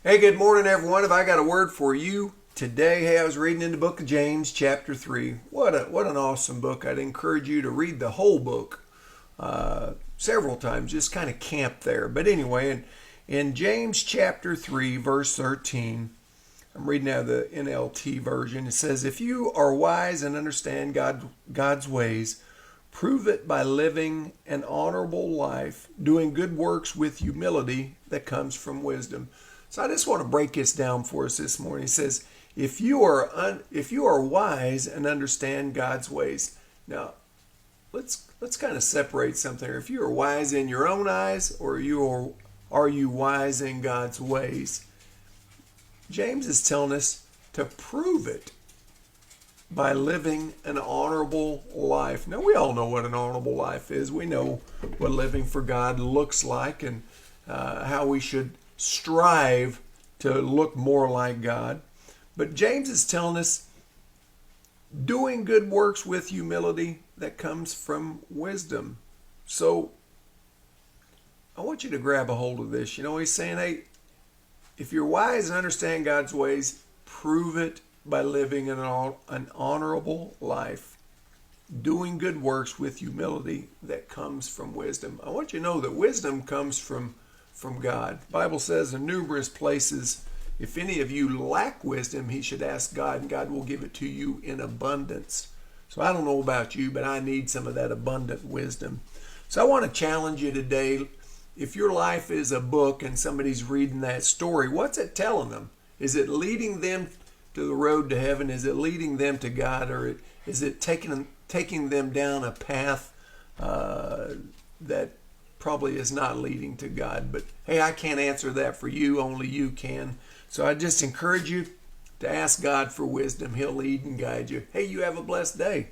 Hey, good morning, everyone. Have I got a word for you today? Hey, I was reading in the book of James, chapter 3. What an awesome book. I'd encourage you to read the whole book several times, just kind of camp there. But anyway, in James chapter 3, verse 13, I'm reading out of the NLT version. It says, "If you are wise and understand God's ways, prove it by living an honorable life, doing good works with humility that comes from wisdom." So I just want to break this down for us this morning. It says, if you are wise and understand God's ways. Now, let's kind of separate something here. If you are wise in your own eyes, or are you wise in God's ways? James is telling us to prove it by living an honorable life. Now, we all know what an honorable life is. We know what living for God looks like, and how we should strive to look more like God. But James is telling us doing good works with humility that comes from wisdom. So I want you to grab a hold of this. He's saying, hey, if you're wise and understand God's ways, prove it by living an honorable life, doing good works with humility that comes from wisdom. I want you to know that wisdom comes from God. The Bible says in numerous places, if any of you lack wisdom, he should ask God, and God will give it to you in abundance. So I don't know about you, but I need some of that abundant wisdom. So I want to challenge you today. If your life is a book and somebody's reading that story, what's it telling them? Is it leading them to the road to heaven? Is it leading them to God? Or is it taking them down a path that probably is not leading to God? But hey, I can't answer that for you. Only you can. So I just encourage you to ask God for wisdom. He'll lead and guide you. Hey, you have a blessed day.